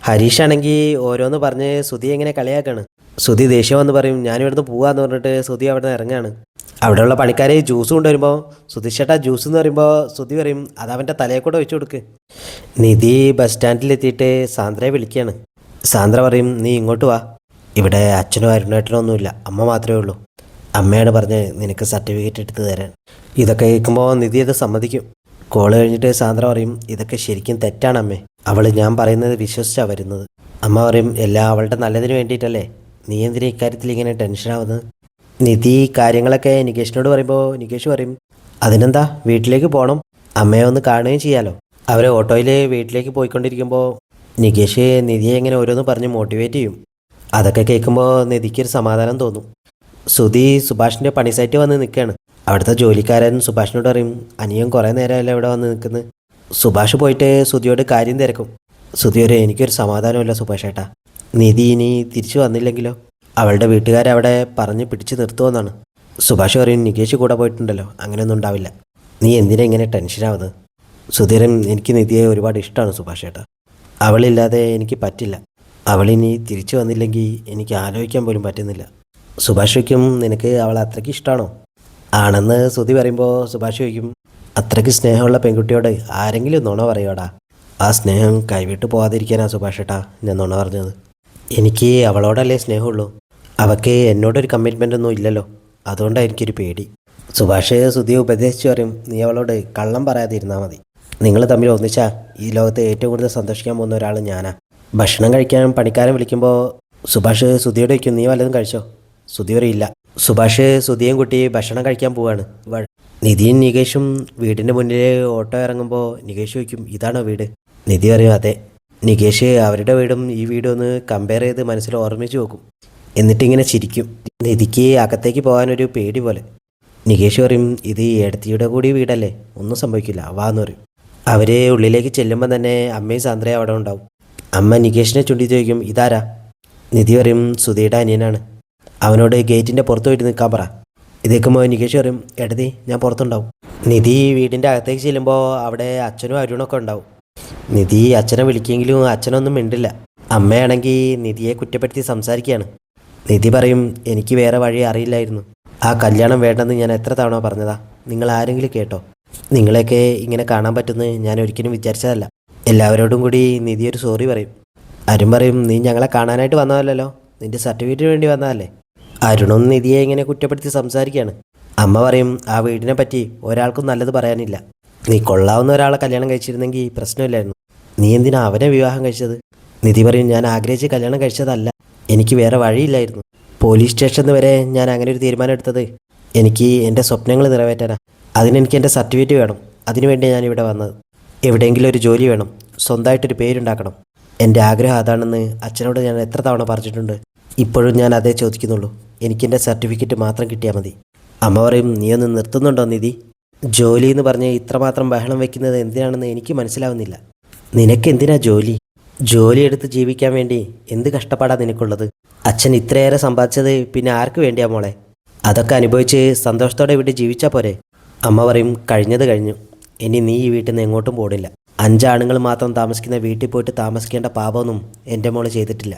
ഹരീഷാണെങ്കിൽ ഓരോന്ന് പറഞ്ഞ് സുധി എങ്ങനെ കളിയാക്കാണ്. സുധി ദേഷ്യം വന്ന് പറയും ഞാനിവിടുന്ന് പോവാന്ന് പറഞ്ഞിട്ട് സുധി അവിടെ നിന്ന് ഇറങ്ങാണ്. അവിടെയുള്ള പണിക്കാർ ജ്യൂസ് കൊണ്ടുവരുമ്പോൾ സുധിച്ചേട്ടാ ജ്യൂസ് എന്ന് പറയുമ്പോൾ സുധി പറയും അത് അവൻ്റെ തലയെ കൂടെ വെച്ച് കൊടുക്ക്. നിധി ബസ് സ്റ്റാൻഡിലെത്തിയിട്ട് സാന്ദ്രയെ വിളിക്കുകയാണ്. സാന്ദ്ര പറയും നീ ഇങ്ങോട്ട് വാ, ഇവിടെ അച്ഛനോ അരുണേട്ടനോ ഒന്നുമില്ല, അമ്മ മാത്രമേ ഉള്ളൂ. അമ്മയാണ് പറഞ്ഞ് നിനക്ക് സർട്ടിഫിക്കറ്റ് എടുത്ത് തരാൻ. ഇതൊക്കെ കേൾക്കുമ്പോൾ നിധി അത് സമ്മതിക്കും. കോള് കഴിഞ്ഞിട്ട് സാന്ദ്ര പറയും ഇതൊക്കെ ശരിക്കും തെറ്റാണ് അമ്മേ, അവൾ ഞാൻ പറയുന്നത് വിശ്വസിച്ചാണ് വരുന്നത്. അമ്മ പറയും എല്ലാം അവളുടെ നല്ലതിന് വേണ്ടിയിട്ടല്ലേ, നീ എന്തിനാ ഇക്കാര്യത്തിൽ ഇങ്ങനെ ടെൻഷനാവുന്നത്. നിധി കാര്യങ്ങളൊക്കെ നികേഷിനോട് പറയുമ്പോൾ നികേഷ് പറയും അതിനെന്താ, വീട്ടിലേക്ക് പോകണം, അമ്മയെ ഒന്ന് കാണുകയും ചെയ്യാലോ. അവർ ഓട്ടോയിൽ വീട്ടിലേക്ക് പോയിക്കൊണ്ടിരിക്കുമ്പോൾ നികേഷ് നിധിയെ എങ്ങനെ ഓരോന്ന് പറഞ്ഞ് മോട്ടിവേറ്റ് ചെയ്യും. അതൊക്കെ കേൾക്കുമ്പോൾ നിധിക്കൊരു സമാധാനം തോന്നും. സുധി സുഭാഷിൻ്റെ പണി സൈറ്റ് വന്ന് നിൽക്കുകയാണ്. അവിടുത്തെ ജോലിക്കാരൻ സുഭാഷിനോട് പറയും അനിയൻ കുറേ നേരമല്ല ഇവിടെ വന്ന് നിൽക്കുന്നത്. സുഭാഷ് പോയിട്ട് സുധിയോട് കാര്യം തിരക്കും. സുധി ഒരു എനിക്കൊരു സമാധാനമില്ല സുഭാഷ് ഏട്ടാ, നിധി ഇനി തിരിച്ചു വന്നില്ലെങ്കിലോ, അവളുടെ വീട്ടുകാരവിടെ പറഞ്ഞ് പിടിച്ചു നിർത്തുമെന്നാണ്. സുഭാഷ് പറയും നികേഷ് കൂടെ പോയിട്ടുണ്ടല്ലോ, അങ്ങനെയൊന്നും ഉണ്ടാവില്ല, നീ എന്തിനാ ഇങ്ങനെ ടെൻഷനാവുന്നത്. സുധീരൻ എനിക്ക് നിധിയെ ഒരുപാട് ഇഷ്ടമാണ് സുഭാഷ് ഏട്ടാ, അവളില്ലാതെ എനിക്ക് പറ്റില്ല, അവളിനി തിരിച്ചു വന്നില്ലെങ്കിൽ എനിക്ക് ആലോചിക്കാൻ പോലും പറ്റുന്നില്ല. സുഭാഷ് ചോദിക്കും നിനക്ക് അവളെ അത്രയ്ക്ക് ഇഷ്ടമാണോ. ആണെന്ന് സുധി പറയുമ്പോൾ സുഭാഷ് ചോദിക്കും അത്രയ്ക്ക് സ്നേഹമുള്ള പെൺകുട്ടിയോട് ആരെങ്കിലും നുണ പറയുവാടാ, ആ സ്നേഹം കൈവിട്ട് പോകാതിരിക്കാനാ സുഭാഷ് ഏട്ടാ ഞാൻ നുണ പറഞ്ഞത്. എനിക്ക് അവളോടല്ലേ സ്നേഹമുള്ളൂ, അവൾക്ക് എന്നോടൊരു കമ്മിറ്റ്മെൻ്റ് ഒന്നും ഇല്ലല്ലോ, അതുകൊണ്ടാണ് എനിക്കൊരു പേടി. സുഭാഷ് സുധിയെ ഉപദേശിച്ച് പറയും നീ അവളോട് കള്ളം പറയാതിരുന്നാൽ മതി, നിങ്ങൾ തമ്മിൽ ഒന്നിച്ചാ ഈ ലോകത്ത് ഏറ്റവും കൂടുതൽ സന്തോഷിക്കാൻ പോകുന്ന ഒരാൾ ഞാനാ. ഭക്ഷണം കഴിക്കാൻ പണിക്കാരൻ വിളിക്കുമ്പോൾ സുഭാഷ് സുധിയോട് വയ്ക്കും നീ വല്ലതും കഴിച്ചോ. സുധി പറയില്ല. സുഭാഷ് സുധിയും കുട്ടി ഭക്ഷണം കഴിക്കാൻ പോവാണ്. നിധിയും നികേഷും വീടിൻ്റെ മുന്നിൽ ഓട്ടോ ഇറങ്ങുമ്പോൾ നികേഷ് ചോദിക്കും ഇതാണോ വീട്. നിധി പറയും അതെ. നികേഷ് അവരുടെ വീടും ഈ വീടും ഒന്ന് കമ്പയർ ചെയ്ത് മനസ്സിൽ ഓർമ്മിച്ച് നോക്കും, എന്നിട്ടിങ്ങനെ ചിരിക്കും. നിധിക്ക് അകത്തേക്ക് പോകാനൊരു പേടി പോലെ. നികേഷ് പറയും ഇത് ഏടത്തിയുടെ കൂടി വീടല്ലേ, ഒന്നും സംഭവിക്കില്ല വാന്ന് പറയും. അവർ ഉള്ളിലേക്ക് ചെല്ലുമ്പോൾ തന്നെ അമ്മയും സാന്ദ്രയും അവിടെ ഉണ്ടാവും. അമ്മ നികേഷിനെ ചുണ്ടി ചോദിക്കും ഇതാരാ. നിധി പറയും സുധിയുടെ അനിയനാണ്, അവനോട് ഗേറ്റിൻ്റെ പുറത്ത് പോയിട്ട് നിൽക്കാൻ പറ. ഇതേക്കുമ്പോൾ നികേഷ് പറയും എടതി ഞാൻ പുറത്തുണ്ടാവും. നിധി വീടിൻ്റെ അകത്തേക്ക് ചെല്ലുമ്പോൾ അവിടെ അച്ഛനും അരുണൊക്കെ ഉണ്ടാവും. നിധി അച്ഛനെ വിളിക്കുമെങ്കിലും അച്ഛനൊന്നും മിണ്ടില്ല. അമ്മയാണെങ്കിൽ നിധിയെ കുറ്റപ്പെടുത്തി സംസാരിക്കുകയാണ്. നിധി പറയും എനിക്ക് വേറെ വഴി അറിയില്ലായിരുന്നു, ആ കല്യാണം വേണ്ടെന്ന് ഞാൻ എത്ര തവണ പറഞ്ഞതാ, നിങ്ങൾ ആരെങ്കിലും കേട്ടോ. നിങ്ങളെയൊക്കെ ഇങ്ങനെ കാണാൻ പറ്റുമെന്ന് ഞാൻ ഒരിക്കലും വിചാരിച്ചതല്ല. എല്ലാവരോടും കൂടി നിധി ഒരു സോറി പറയും. അരുൺ പറയും നീ ഞങ്ങളെ കാണാനായിട്ട് വന്നതല്ലല്ലോ, നിന്റെ സർട്ടിഫിക്കറ്റിന് വേണ്ടി വന്നതല്ലേ. അരുണും നിധിയെ ഇങ്ങനെ കുറ്റപ്പെടുത്തി സംസാരിക്കുകയാണ്. അമ്മ പറയും ആ വീടിനെ പറ്റി ഒരാൾക്കും നല്ലത് പറയാനില്ല, നീ കൊള്ളാവുന്ന ഒരാളെ കല്യാണം കഴിച്ചിരുന്നെങ്കിൽ പ്രശ്നമില്ലായിരുന്നു, നീ എന്തിനാ അവനെ വിവാഹം കഴിച്ചത്. നിധി പറയും ഞാൻ ആഗ്രഹിച്ച് കല്യാണം കഴിച്ചതല്ല, എനിക്ക് വേറെ വഴിയില്ലായിരുന്നു. പോലീസ് സ്റ്റേഷനിൽ വരെ ഞാൻ അങ്ങനെ ഒരു തീരുമാനം എടുത്തത് എനിക്ക് എൻ്റെ സ്വപ്നങ്ങൾ നിറവേറ്റാനാ. അതിനെനിക്ക് എൻ്റെ സർട്ടിഫിക്കറ്റ് വേണം, അതിനുവേണ്ടി ഞാനിവിടെ വന്നത്. എവിടെയെങ്കിലും ഒരു ജോലി വേണം, സ്വന്തമായിട്ടൊരു പേരുണ്ടാക്കണം, എൻ്റെ ആഗ്രഹം അതാണെന്ന് അച്ഛനോട് ഞാൻ എത്ര തവണ പറഞ്ഞിട്ടുണ്ട്. ഇപ്പോഴും ഞാൻ അതേ ചോദിക്കുന്നുള്ളൂ, എനിക്കെൻ്റെ സർട്ടിഫിക്കറ്റ് മാത്രം കിട്ടിയാൽ മതി. അമ്മ പറയും നീ ഒന്ന് നിർത്തുന്നുണ്ടോ നിധി, ജോലി എന്ന് പറഞ്ഞ് ഇത്രമാത്രം ബഹളം വയ്ക്കുന്നത് എന്തിനാണെന്ന് എനിക്ക് മനസ്സിലാവുന്നില്ല. നിനക്കെന്തിനാ ജോലി, ജോലി എടുത്ത് ജീവിക്കാൻ വേണ്ടി എന്ത് കഷ്ടപ്പാടാ നിനക്കുള്ളത്. അച്ഛൻ ഇത്രയേറെ സമ്പാദിച്ചത് പിന്നെ ആർക്ക് വേണ്ടിയാ മോളെ, അതൊക്കെ അനുഭവിച്ച് സന്തോഷത്തോടെ ഇവിടെ ജീവിച്ചാൽ പോരെ. അമ്മ പറയും കഴിഞ്ഞത് കഴിഞ്ഞു, ഇനി നീ ഈ വീട്ടിൽ നിന്ന് എങ്ങോട്ടും പോടില്ല. 5 ആണുങ്ങൾ മാത്രം താമസിക്കുന്ന വീട്ടിൽ പോയിട്ട് താമസിക്കേണ്ട പാപമൊന്നും എൻ്റെ മോള് ചെയ്തിട്ടില്ല.